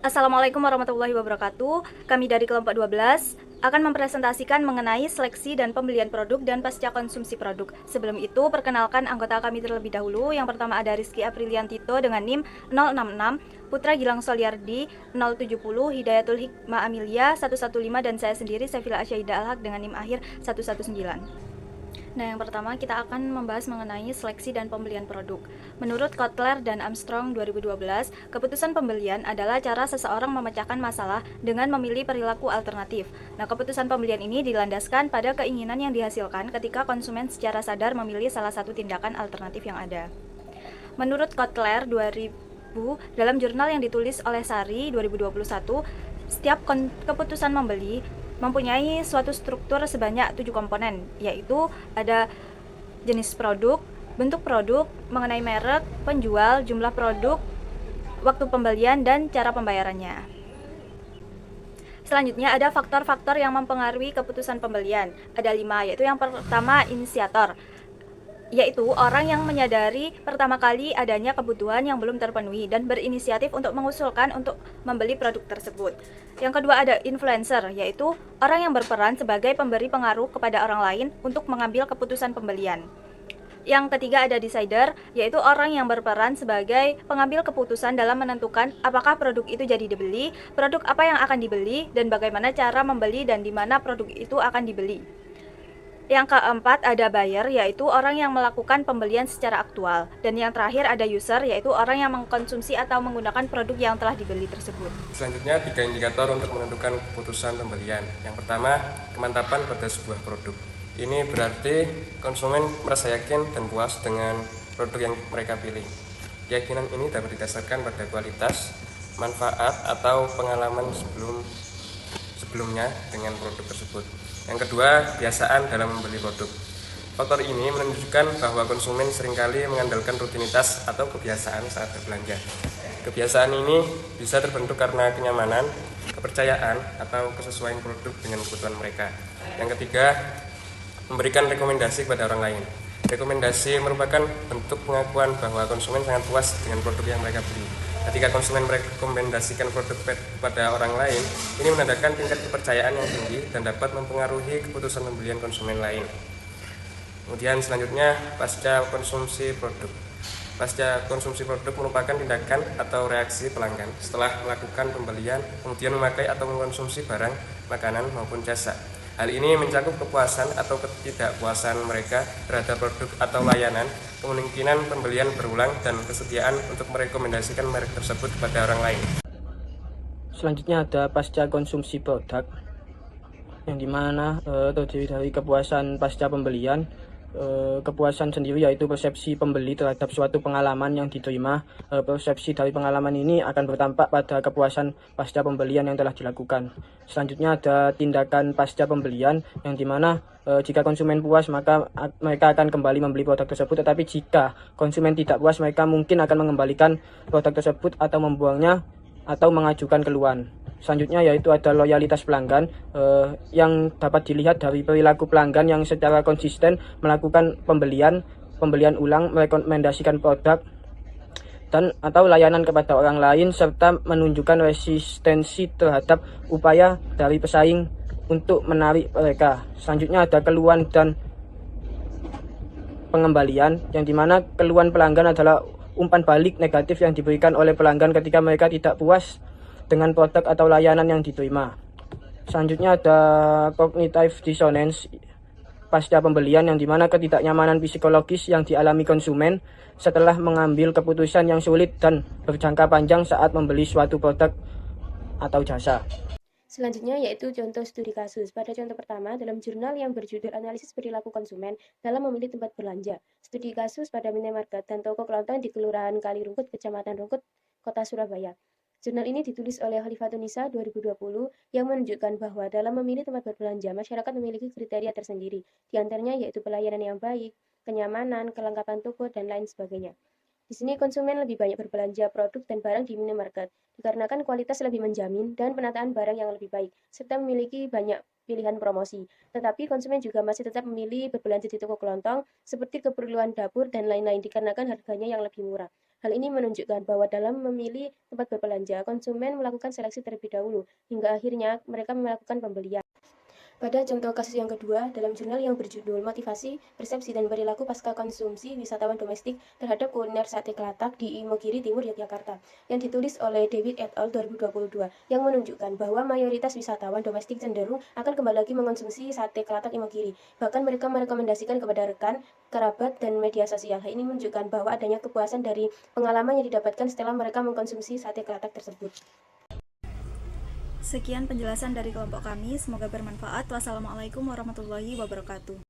Assalamualaikum warahmatullahi wabarakatuh. Kami dari kelompok 12 akan mempresentasikan mengenai seleksi dan pembelian produk dan pasca konsumsi produk. Sebelum itu, perkenalkan anggota kami terlebih dahulu. Yang pertama ada Rizky Aprilian Tito dengan NIM 066, Putra Gilang Soliardi 070, Hidayatul Hikmah Amelia 115, dan saya sendiri Sefila Asyaidah Alhaq dengan NIM akhir 119. Nah, yang pertama kita akan membahas mengenai seleksi dan pembelian produk. Menurut Kotler dan Armstrong 2012, keputusan pembelian adalah cara seseorang memecahkan masalah dengan memilih perilaku alternatif. Nah, keputusan pembelian ini dilandaskan pada keinginan yang dihasilkan ketika konsumen secara sadar memilih salah satu tindakan alternatif yang ada. Menurut Kotler 2000, dalam jurnal yang ditulis oleh Sari 2021, setiap keputusan membeli mempunyai suatu struktur sebanyak 7 komponen, yaitu ada jenis produk, bentuk produk, mengenai merek, penjual, jumlah produk, waktu pembelian, dan cara pembayarannya. Selanjutnya ada faktor-faktor yang mempengaruhi keputusan pembelian. Ada 5, yaitu yang pertama inisiator, yaitu orang yang menyadari pertama kali adanya kebutuhan yang belum terpenuhi dan berinisiatif untuk mengusulkan untuk membeli produk tersebut. Yang kedua ada influencer, yaitu orang yang berperan sebagai pemberi pengaruh kepada orang lain untuk mengambil keputusan pembelian. Yang ketiga ada decider, yaitu orang yang berperan sebagai pengambil keputusan dalam menentukan apakah produk itu jadi dibeli, produk apa yang akan dibeli, dan bagaimana cara membeli dan di mana produk itu akan dibeli. Yang keempat ada buyer, yaitu orang yang melakukan pembelian secara aktual. Dan yang terakhir ada user, yaitu orang yang mengkonsumsi atau menggunakan produk yang telah dibeli tersebut. Selanjutnya 3 indikator untuk menentukan keputusan pembelian. Yang pertama, kemantapan pada sebuah produk. Ini berarti konsumen merasa yakin dan puas dengan produk yang mereka pilih. Keyakinan ini dapat didasarkan pada kualitas, manfaat, atau pengalaman sebelumnya dengan produk tersebut. Yang kedua, kebiasaan dalam membeli produk. Faktor ini menunjukkan bahwa konsumen seringkali mengandalkan rutinitas atau kebiasaan saat berbelanja. Kebiasaan ini bisa terbentuk karena kenyamanan, kepercayaan, atau kesesuaian produk dengan kebutuhan mereka. Yang ketiga, memberikan rekomendasi kepada orang lain. Rekomendasi merupakan bentuk pengakuan bahwa konsumen sangat puas dengan produk yang mereka beli. Ketika konsumen merekomendasikan produk kepada orang lain, ini menandakan tingkat kepercayaan yang tinggi dan dapat mempengaruhi keputusan pembelian konsumen lain. Kemudian selanjutnya, pasca konsumsi produk. Pasca konsumsi produk merupakan tindakan atau reaksi pelanggan setelah melakukan pembelian, kemudian memakai atau mengkonsumsi barang, makanan, maupun jasa. Hal ini mencakup kepuasan atau ketidakpuasan mereka terhadap produk atau layanan, kemungkinan pembelian berulang, dan kesediaan untuk merekomendasikan merek tersebut kepada orang lain. Selanjutnya ada pasca konsumsi produk, yang dimana terdiri dari kepuasan pasca pembelian. Kepuasan sendiri yaitu persepsi pembeli terhadap suatu pengalaman yang diterima. Persepsi dari pengalaman ini akan bertampak pada kepuasan pasca pembelian yang telah dilakukan. Selanjutnya ada tindakan pasca pembelian, yang dimana jika konsumen puas maka mereka akan kembali membeli produk tersebut, tetapi jika konsumen tidak puas mereka mungkin akan mengembalikan produk tersebut atau membuangnya atau mengajukan keluhan. Selanjutnya yaitu ada loyalitas pelanggan, yang dapat dilihat dari perilaku pelanggan yang secara konsisten melakukan pembelian ulang, merekomendasikan produk dan atau layanan kepada orang lain, serta menunjukkan resistensi terhadap upaya dari pesaing untuk menarik mereka. Selanjutnya ada keluhan dan pengembalian, yang dimana keluhan pelanggan adalah umpan balik negatif yang diberikan oleh pelanggan ketika mereka tidak puas dengan produk atau layanan yang diterima. Selanjutnya ada cognitive dissonance pasca pembelian, yang dimana ketidaknyamanan psikologis yang dialami konsumen setelah mengambil keputusan yang sulit dan berjangka panjang saat membeli suatu produk atau jasa. Selanjutnya yaitu contoh studi kasus. Pada contoh pertama, dalam jurnal yang berjudul Analisis Perilaku Konsumen dalam Memilih Tempat Belanja. Studi kasus pada minimarket dan toko kelontong di Kelurahan Kalirungkut, Kecamatan Rungkut, Kota Surabaya. Jurnal ini ditulis oleh Khalifatunisa 2020 yang menunjukkan bahwa dalam memilih tempat berbelanja, masyarakat memiliki kriteria tersendiri. Di antaranya yaitu pelayanan yang baik, kenyamanan, kelengkapan toko, dan lain sebagainya. Di sini konsumen lebih banyak berbelanja produk dan barang di minimarket, dikarenakan kualitas lebih menjamin dan penataan barang yang lebih baik, serta memiliki banyak pilihan promosi. Tetapi konsumen juga masih tetap memilih berbelanja di toko kelontong seperti keperluan dapur dan lain-lain, dikarenakan harganya yang lebih murah. Hal ini menunjukkan bahwa dalam memilih tempat berbelanja, konsumen melakukan seleksi terlebih dahulu, hingga akhirnya mereka melakukan pembelian. Pada contoh kasus yang kedua, dalam jurnal yang berjudul Motivasi, Persepsi dan Perilaku Pasca Konsumsi Wisatawan Domestik terhadap Kuliner Sate Kelatak di Imogiri Timur, Yogyakarta, yang ditulis oleh David et al. 2022, yang menunjukkan bahwa mayoritas wisatawan domestik cenderung akan kembali lagi mengonsumsi sate kelatak Imogiri. Bahkan mereka merekomendasikan kepada rekan, kerabat, dan media sosial. Hal ini menunjukkan bahwa adanya kepuasan dari pengalaman yang didapatkan setelah mereka mengkonsumsi sate kelatak tersebut. Sekian penjelasan dari kelompok kami, semoga bermanfaat. Wassalamualaikum warahmatullahi wabarakatuh.